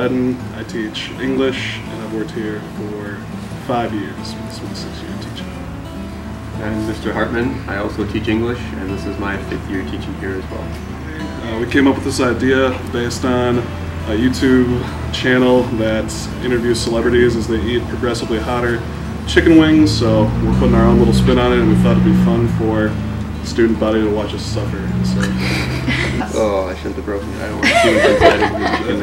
Brydon. I teach English, and I've worked here for 5 years. This is my 6th year teaching. I'm Mr. Hartman. I also teach English, and this is my 5th year teaching here as well. We came up with this idea based on a YouTube channel that interviews celebrities as they eat progressively hotter chicken wings, so we're putting our own little spin on it, and we thought it'd be fun for the student body to watch us suffer. So. Oh, I shouldn't have broken it. I don't want to see what's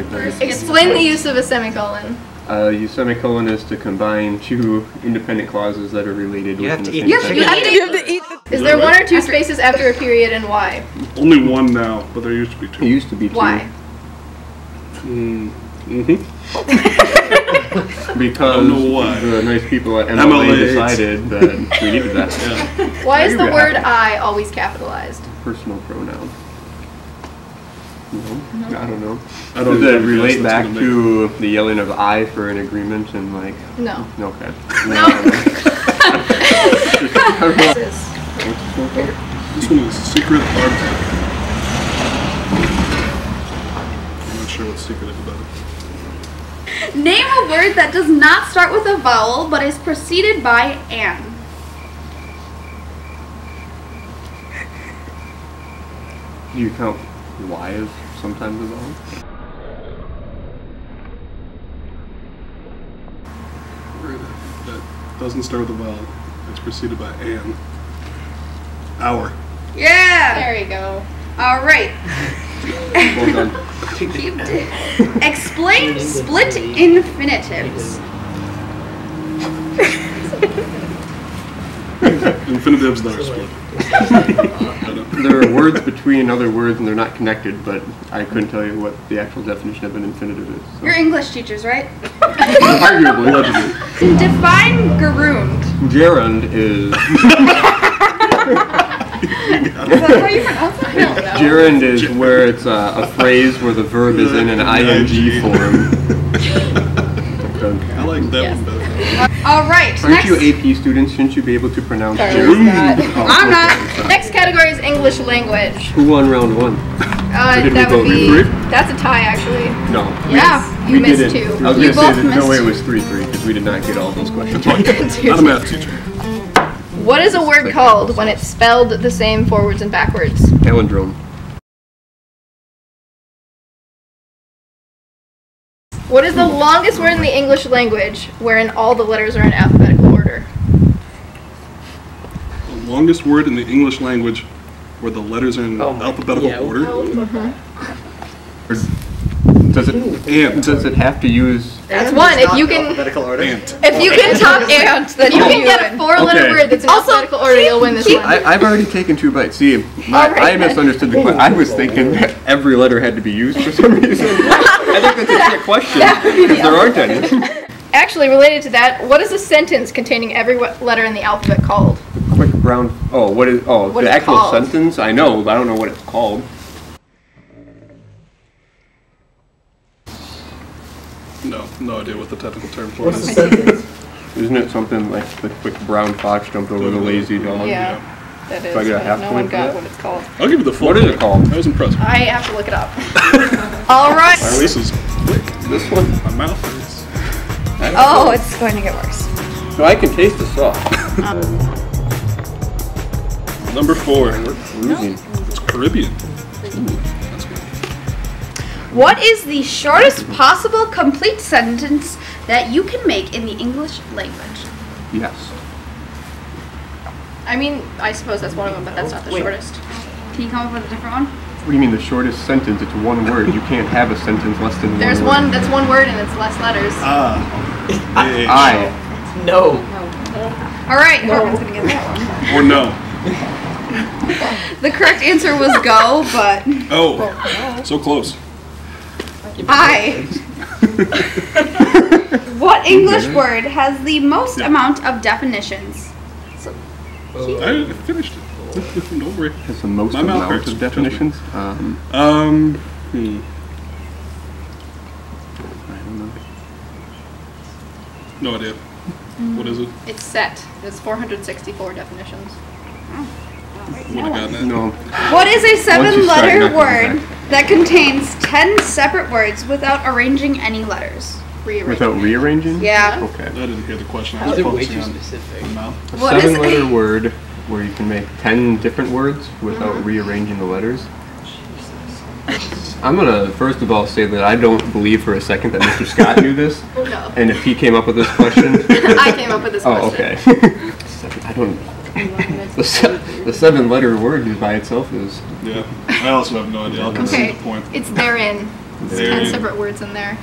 inside of this. Explain the use of a semicolon. Use semicolon is to combine two independent clauses that are related within the same sentence. You have to eat. Is there one or two spaces after a period, and why? Only one now, but there used to be two. It used to be two. Why? Because the nice people at MLA decided that we needed that. Yeah. Why is the word I always capitalized? Personal pronoun. No, I don't know. Does it relate back to the yelling of I for an agreement and like? No. Okay. No. This one is secret article. I'm not sure what's secretive about it. Name a word that does not start with a vowel but is preceded by an. Do you count Y as sometimes a vowel? Word that doesn't start with a vowel. It's preceded by an. Hour. Yeah! There you go. All right. Well done. Explain split infinitives. Infinitives that are split. There are words between other words and they're not connected, but I couldn't tell you what the actual definition of an infinitive is. So. You're English teachers, right? Arguably. Allegedly. Define gerund. Gerund is... Is that how you pronounce it? I don't know. Gerund is where it's a phrase where the verb is in an ing form. I like that one better. All right. Aren't you AP students? Shouldn't you be able to pronounce Charlie's gerund? not. I'm not. Next category is English language. Who won round one? did That we would vote be. 3-3? That's a tie, actually. No. Yeah. You We missed didn't. two. I was You going to say both there's no way it missed. was 3-3 because we did not get all those questions. Not a math teacher. What is a word called when it's spelled the same forwards and backwards? Palindrome. What is the longest word in the English language wherein all the letters are in alphabetical order? The longest word in the English language where the letters are in alphabetical order. Does it have to use... That's one. If you can, Ant. if you can top ant, then you can get a 4-letter Okay. word that's in Also, alphabetical order. You'll win this one. I've already taken 2 bites. See, Alright, I then. misunderstood the question. I was thinking that every letter had to be used for some reason. I think that's a trick question because there aren't any. Actually, related to that, what is a sentence containing every letter in the alphabet called? Quick brown... Oh, what is... Oh, What the is it actual called? sentence? I know, but I don't know what it's called. No idea what the technical term for it is. Isn't it something like the quick brown fox jumped over the lazy dog? Yeah, that is. So I get a half no one point for got that? what it's called. I'll give you the full. What is it called? That was impressive. I have to look it up. All right. My release is quick. This one? My mouth is. Oh, it's going to get worse. So I can taste the sauce. Number 4. Losing. It's Caribbean. What is the shortest possible complete sentence that you can make in the English language? Yes. I mean, I suppose that's one of them, but that's not the shortest. Can you come up with a different one? What do you mean the shortest sentence? It's one word. You can't have a sentence less than There's one one that's one word and it's less letters. I. No. All right, Hartman's going to get that one. Or no. The correct answer was go, but Oh. So close. I. What English word has the most amount of definitions? I finished it. Don't worry. Has the most My mouth amount hurts, of definitions. I don't know. No idea. What is it? It's set. There's 464 definitions. Would have gotten it. No. What is a Once you start, you're 7-letter not coming word back. that contains 10 separate words without arranging any letters? Without rearranging? Yeah. Okay. I didn't hear the question. I Those was are way focusing too on specific. the mouth. A What is 7-letter a- word where you can make 10 different words without rearranging the letters. I'm gonna first of all say that I don't believe for a second that Mr. Scott knew this. Oh, no. And if he came up with this question, I came up with this oh, question. okay. I don't. The 7-letter word by itself is. Yeah. I also have no idea. I'll concede Okay, the point. it's therein. There's 10 Therein. separate words in there.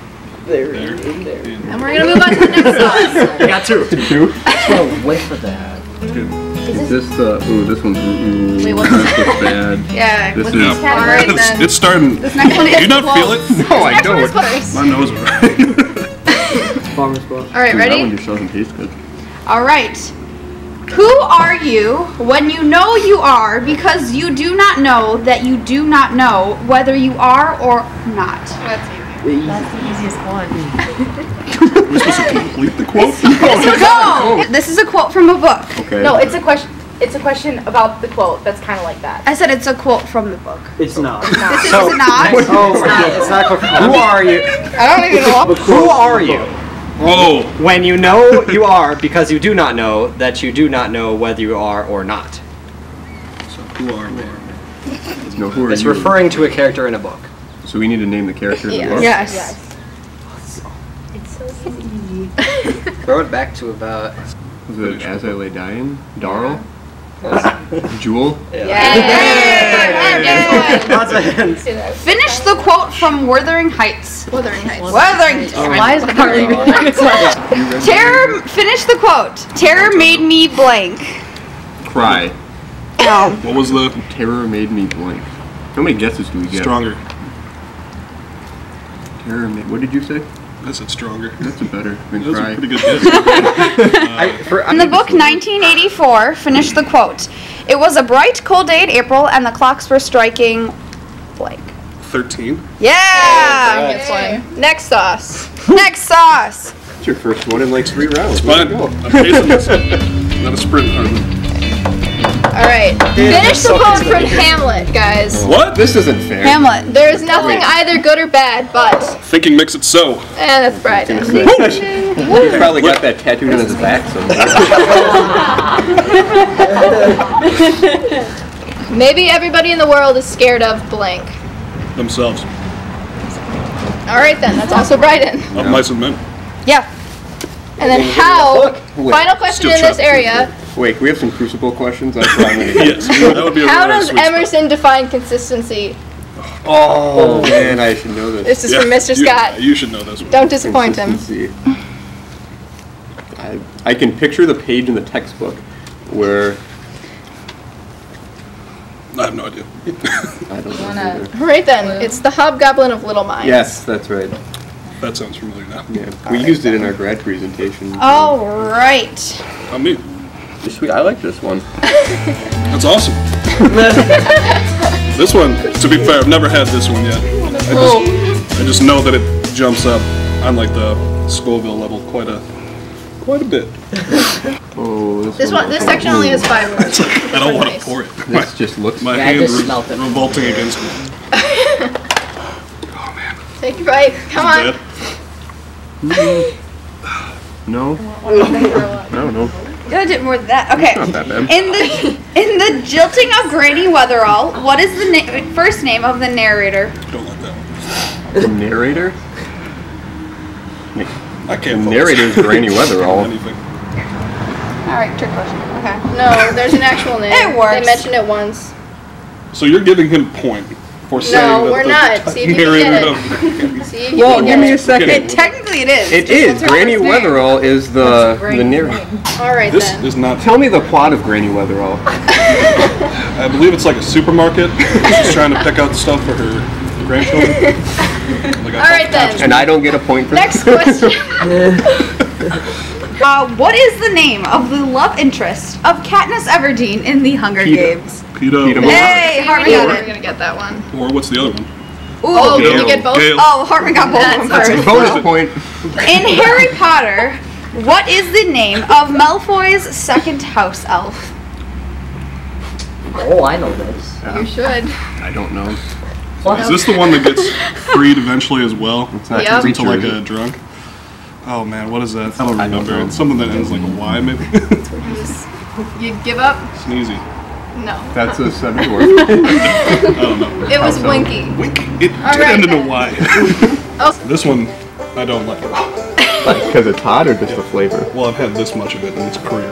There. And we're gonna move on to the next sauce. I got two. Two? Well, wait for that. Is this the? Ooh, this one's. Ooh, Wait, what's this looks bad. Yeah. This what's is- this category? Alright, then. It's starting. This next one Do is you not close. feel it? No, I Next one is don't. close. My nose is right. Farmer's Ball. Alright, That one ready? just doesn't taste good. All right. Who are you when you know you are because you do not know that you do not know whether you are or not? That's easy. That's the easiest one. Are we supposed to complete the quote? No! This is a quote from a book. Okay. No, it's a question. It's a question about the quote. That's kind of like that. I said it's a quote from the book. It's not. This is not. It's not. Who are you? I don't even know. Who are you? Whoa. When you know you are because you do not know that you do not know whether you are or not. So who are we? No, who are It's you? referring to a character in a book. So we need to name the character in the book? Yes. It's so easy. Throw it back to about. Was it As I Lay Dying? Darl? Jewel? Lots of hints. Finish the quote from Wuthering Heights. Wuthering Heights. Wuthering. Why is Harley Terror. Finish the quote. Terror made me blank. Cry. No. What was the Terror made me blank. How many guesses do we get? stronger? Terror made. What did you say? I said stronger. That's a better than That was a cry. pretty good guess. In the book 1984, finish the quote. It was a bright, cold day in April, and the clocks were striking blank. 13. Yeah. Next one. Next sauce. Next sauce. That's your first one in like 3 rounds. It's Way fine. to go. I'm pacing myself. Not a sprint, Hartman. All right. Finish the quote from Hamlet, guys. What? This isn't fair. Hamlet. There is nothing either good or bad, but. Thinking makes it so. And that's Brydon. He's probably got that tattooed on his back somewhere. Maybe everybody in the world is scared of blank. Themselves. All right, then. That's also Brydon. Of mice and men. Yeah. And then how? Wait, Final question still in this chopping. area. Wait, can we have some Crucible questions? That's what I'm gonna get. Yes. That would be a How really does sweet spot. Emerson define consistency? Oh man, I should know this. This is Yeah, from Mr. you- Scott. You should know this one. Don't disappoint him. Consistency. I can picture the page in the textbook where I have no idea. I don't know. either. All right, then. It's the Hobgoblin of Little Minds. Yes, that's right. That sounds familiar now. Yeah, we used it in our grad presentation. All right. On me. Sweet, I like this one. That's awesome. This one, to be fair, I've never had this one yet. I just know that it jumps up on like the Scoville level quite a bit. Oh, This section only has 5 words. I don't want to pour it. This just looks. My Yeah, I hand just smelt it. revolting against me. Take your bite. Come on. Bad. No. I don't know. You gotta do more than that. Okay. Not that bad. In the Jilting of Granny Weatherall, what is the first name of the narrator? Don't like that one. The narrator. I The can't. narrator is Granny Weatherall. Anything. All right, trick question. Okay. No, there's an actual name. It works. They mentioned it once. So you're giving him a point for saying that No, we're the not. See if you can narrator get of- it. See if you Well, can give get me a it. second. Technically, it is. It is. Granny her first name? Weatherall is the narrator. All right, This then. is not. Tell me the plot of Granny Weatherall. I believe it's like a supermarket. She's trying to pick out stuff for her grandchildren. Like All right, then. And I don't get a point for Next question. What is the name of the love interest of Katniss Everdeen in the Hunger Peeta. Games? Peeta. Peeta. Hey, Hartman got We're it. gonna get that one. Or what's the other one? Oh, Gale. did you get both? Gale. Oh, Hartman got both of them That's first. Bonus point. In Harry Potter, what is the name of Malfoy's second house elf? Oh, I know this. You should. I don't know. Is this the one that gets freed eventually as well? It's not Yep. Into like creature, a is it? drunk? Oh man, what is that? I don't I don't remember. know. It's something that ends like a Y maybe? You give up? Sneezy. No. That's a 7 word. I don't know. It was so? Winky. Wink. It All did right, end in a then. Y. Oh, This one, I don't like. Because it's hot or just the flavor? Well, I've had this much of it in its career.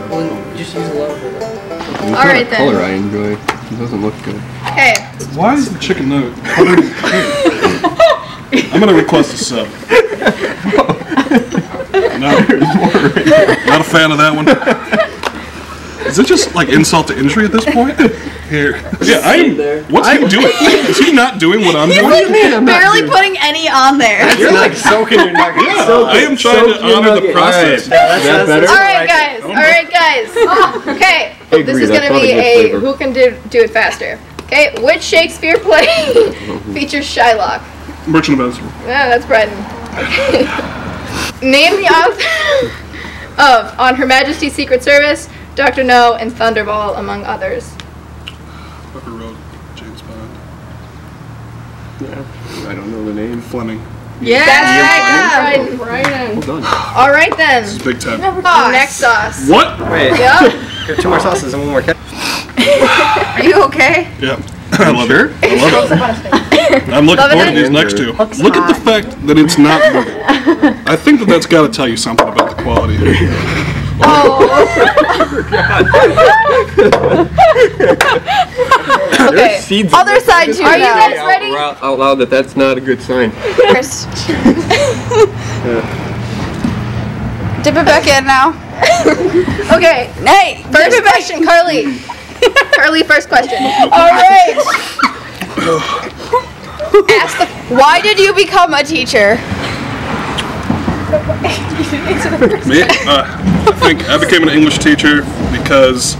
Just use a little bit. It's All not right, a then. color I enjoy. It doesn't look good. okay. Why is the chicken nugget covered in cream? I'm gonna request a sub. Not a fan of that one. Is it just like insult to injury at this point? Here. Yeah, I am. What's he doing? Is he not doing what I'm doing? Barely putting any on there. You're like soaking your nugget. Yeah, I am trying to honor the process. That better? All right, guys. All right, guys. Okay. I This agree, is that's gonna not a be good a flavor. who can do it faster. Okay. Which Shakespeare play features Shylock? Merchant of Venice. Yeah, that's Brydon. Okay. Name the author of On Her Majesty's Secret Service, Dr. No, and Thunderball, among others. Whoever wrote James Bond. Yeah. I don't know the name. Fleming. Yeah, Yeah. Brydon. Well done. All right then. This is big time. Next sauce. What? Wait, Yep. here, 2 more sauces and 1 more ketchup. Are you okay? Yeah. I love it. I love it. I'm looking Loving forward to it? these next two. Looks Look at hot. the fact that it's not burger. I think that that's got to tell you something about the quality. Okay. Seeds Other side too. Are you now. guys ready? Out loud that that's not a good sign. First. Dip it back in now. Okay. Hey, First question, Carly. Carly, first question. all right. Ask the, why did you become a teacher? Me? I think I became an English teacher because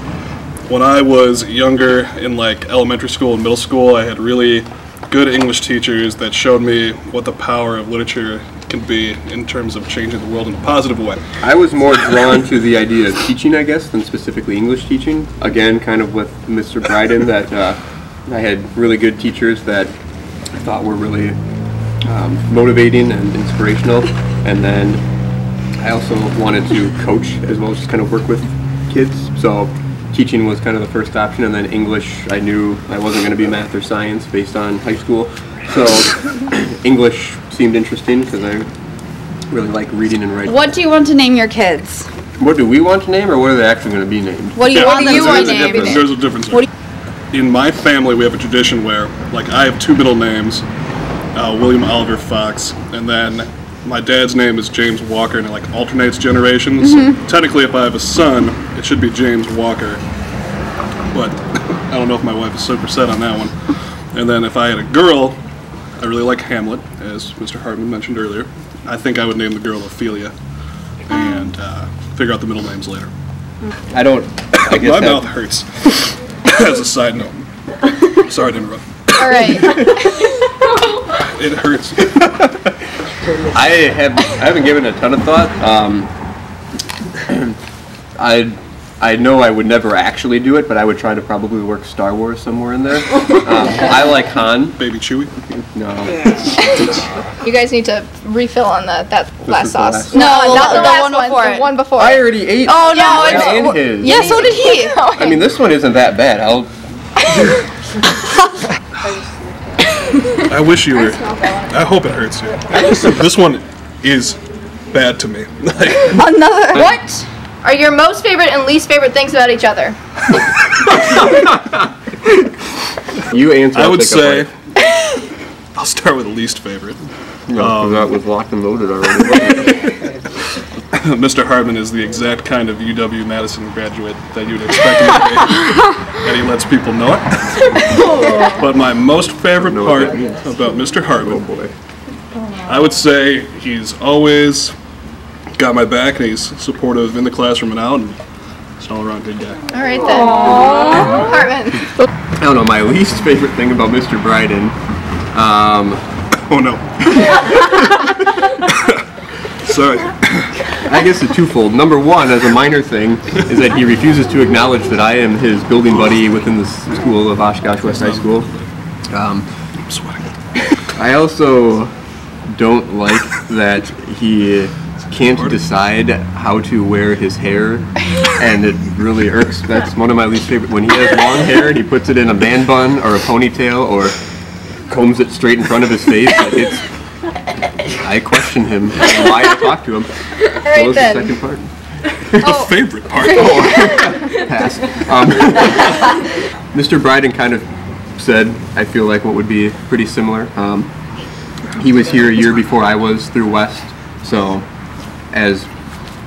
when I was younger in like elementary school and middle school, I had really good English teachers that showed me what the power of literature can be in terms of changing the world in a positive way. I was more drawn to the idea of teaching, I guess, than specifically English teaching. Again, kind of with Mr. Brydon, that I had really good teachers that I thought were really motivating and inspirational. And then I also wanted to coach as well as just kind of work with kids. So teaching was kind of the first option, and then English, I knew I wasn't going to be math or science based on high school. So English seemed interesting because I really like reading and writing. What do you want to name your kids? What do we want to name, or what are they actually going to be named? What do you want them you to want be to name? named? There's a difference. What In my family, we have a tradition where, like, I have 2 middle names, William Oliver Fox, and then my dad's name is James Walker, and it like alternates generations. So technically, if I have a son, it should be James Walker, but I don't know if my wife is super set on that one. And then if I had a girl, I really like Hamlet, as Mr. Hartman mentioned earlier. I think I would name the girl Ophelia, and figure out the middle names later. I don't. I guess My that- mouth hurts. As a side note. Sorry to interrupt. All right. It hurts. I haven't given it a ton of thought. I know I would never actually do it, but I would try to probably work Star Wars somewhere in there. I like Han. Baby Chewie. No, You guys need to refill on that last is the sauce. last No, one. not the The last one one. before The it. one before. I already ate. Oh no, mine and it's his. yeah. So did he. I mean, this one isn't that bad. I wish you were. I hope it hurts you. This one is bad to me. Like, Another. What? Are your most favorite and least favorite things about each other? You answer. I I'll would take say, a I'll start with the least favorite. bite. No, 'cause that was locked and loaded already. Mr. Hartman is the exact kind of UW-Madison graduate that you'd expect him to be, and he lets people know it. But my most favorite know what part that means. about Mr. Oh Hartman, boy. I would say he's always got my back, and he's supportive in the classroom and out, and he's an all-around good guy. All right then. Hartman. I don't know. My least favorite thing about Mr. Brydon. Oh no. Sorry. I guess it's twofold. Number one, as a minor thing, is that he refuses to acknowledge that I am his building buddy within the school of Oshkosh West High School. I'm sweating. I also don't like that he can't decide how to wear his hair, and it really irks. That's one of my least favorite. When he has long hair and he puts it in a man bun or a ponytail or combs it straight in front of his face, I question him why I talk to him. Alright The then. second part. The favorite part. Pass. Mr. Brydon kind of said, I feel like, what would be pretty similar. He was here a year before I was through West, so as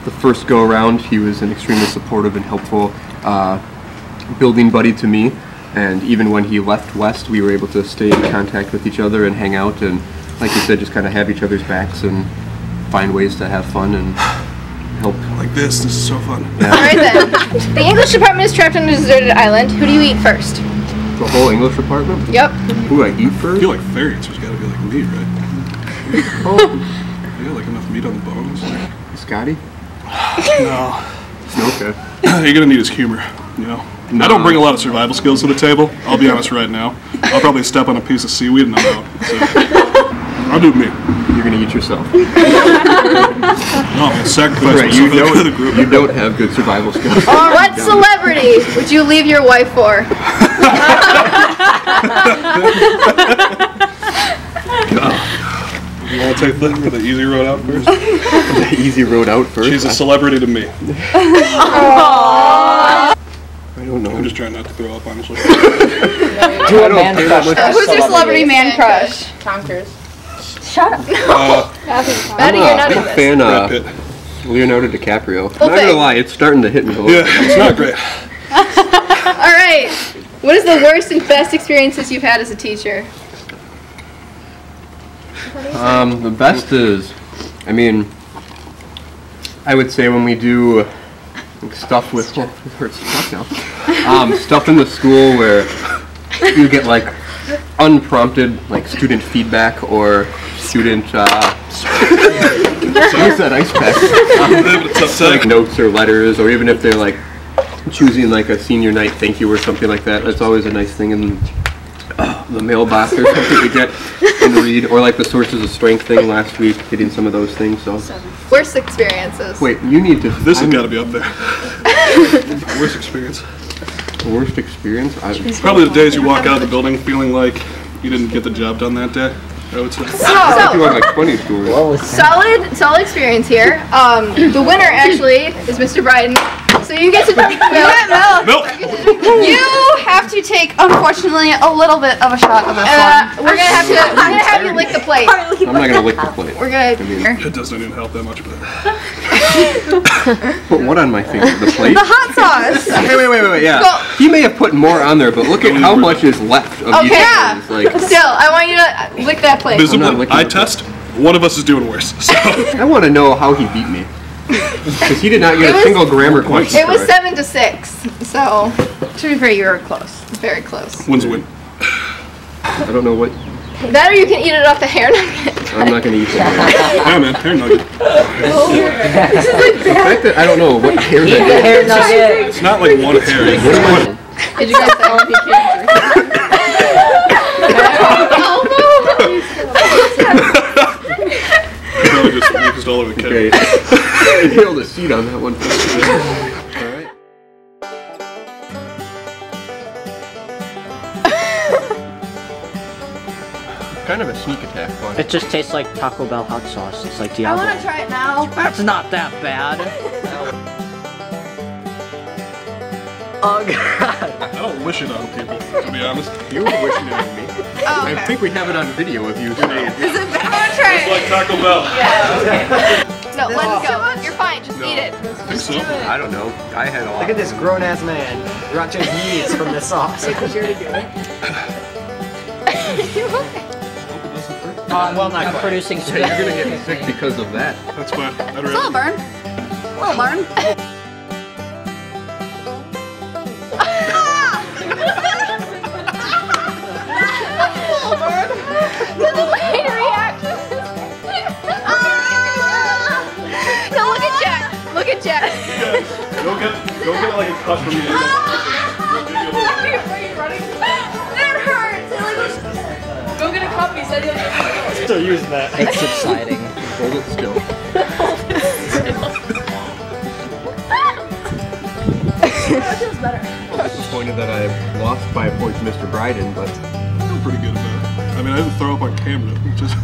the first go around, he was an extremely supportive and helpful building buddy to me. And even when he left West, we were able to stay in contact with each other and hang out and, like you said, just kind of have each other's backs and find ways to have fun and help. Like this is so fun. Yeah. Alright then. The English department is trapped on a deserted island. Who do you eat first? The whole English department? Yep. Who I eat I first? feel like fairy answer's gotta be like me, right? Oh, You got like enough meat on the bones. Scotty? No. Okay. You're gonna need his humor, you know? I don't bring a lot of survival skills to the table. I'll be honest right now. I'll probably step on a piece of seaweed and I'm out. So, I'll do me. You're gonna eat yourself. No, I'm gonna sacrifice Right, you myself for the don't, group. you don't have good survival skills. What celebrity would you leave your wife for? You wanna take the easy road out first? The easy road out first. She's a celebrity to me. I don't know. I'm just trying not to throw up, honestly. Do a man crush. Who's your celebrity man crush? Tom Cruise. Shut up. Maddie, you're not I'm in a this. fan Brad of Pitt. Leonardo DiCaprio. Not thanks. gonna lie, it's starting to hit me a little. Yeah, it's not great. Alright. What is the worst and best experiences you've had as a teacher? The best is, I mean, I would say when we do stuff with, well, it hurts to talk now. Stuff in the school where you get like unprompted like student feedback or student what's that ice pack? Like notes or letters, or even if they're like choosing like a senior night thank you or something like that. That's always a nice thing in the mailbox or something to get and read, or like the sources of strength thing last week, getting some of those things. So Worst experiences. wait, you need to. This has got to be up there. Worst experience. Worst experience? Probably the days you walk out of the building feeling like you didn't get the job done that day, I would say. You So, have like funny stories. solid experience here. The winner actually is Mr. Brydon. So you get to drink milk. Milk! You have to take, unfortunately, a little bit of a shot of this one. We're gonna have you lick the plate. I'm not gonna lick the plate. We're gonna. It doesn't even help that much, but Put what on my finger? The plate? The hot sauce. Hey, wait, yeah. Go. He may have put more on there, but look at how much is left of these Okay. things. Like, Still, I want you to lick that plate. visibly, licking eye the test, one of us is doing worse. So. I want to know how he beat me. Because he did not get a single grammar question It was correct. 7-6, so To be fair, you were close. very close. Wins win. I don't know what. That or you can eat it off the hair nugget. I'm not gonna eat that. Yeah, man, hair nugget. The fact that I don't know what hair that is. Hair nugget. It's not like one hair. Did you guys say he can't Probably just used all over the Okay. cake. I nailed a seat on that one. Alright. Kind of a sneak attack, but It just tastes like Taco Bell hot sauce. It's like I Diablo. want to try it now. That's not that bad. Oh god. I don't wish it on people, to be honest. you were wishing it on me. Oh, I okay. think we have it on video of you saying. I want to try It's it. like Taco Bell. No, let it go. You're fine. Just eat it. I think so. I don't know. I had a lot. Look at this grown ass man watching yeast from the sauce. Well, not producing You're gonna get sick because of that. That's fine. I'd A little rather. burn. A little burn. The delayed reaction. Go get like a cut from the end. That hurts. Go get a cup. He said he'll Still using that. It's subsiding. Hold it still. That feels better. I'm disappointed that I lost by a point to Mr. Brydon, but I feel pretty good about it. I mean, I didn't throw up on camera, which is